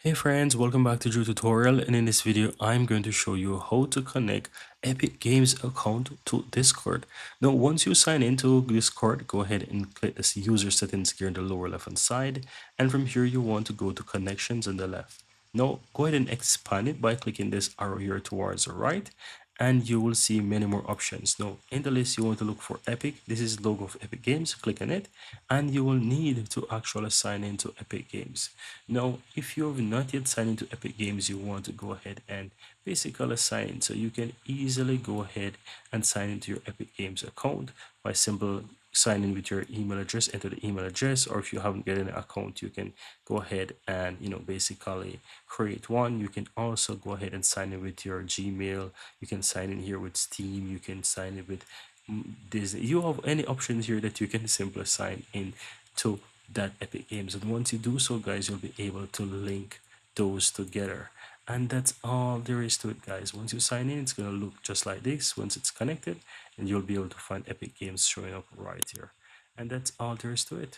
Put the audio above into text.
Hey friends, welcome back to Drew Tutorial, and in this video I'm going to show you how to connect Epic Games account to Discord. Now once you sign into Discord, go ahead and click this user settings here in the lower left hand side, and from here you want to go to connections on the left. Now go ahead and expand it by clicking this arrow here towards the right, and you will see many more options. Now in the list you want to look for Epic. This is logo of Epic Games. Click on it and you will need to actually sign into Epic Games. Now if you have not yet signed into Epic Games, you want to go ahead and basically sign in. So you can easily go ahead and sign into your Epic Games account by simple sign in with your email address, enter the email address, or if you haven't get an account, you can go ahead and basically create one. You can also go ahead and sign in with your Gmail. You can sign in here with Steam. You can sign in with Disney. You have any options here that you can simply sign in to that Epic Games, and once you do so, guys, you'll be able to link those together. And that's all there is to it, guys. Once you sign in, it's gonna look just like this once it's connected, and you'll be able to find Epic Games showing up right here. And that's all there is to it.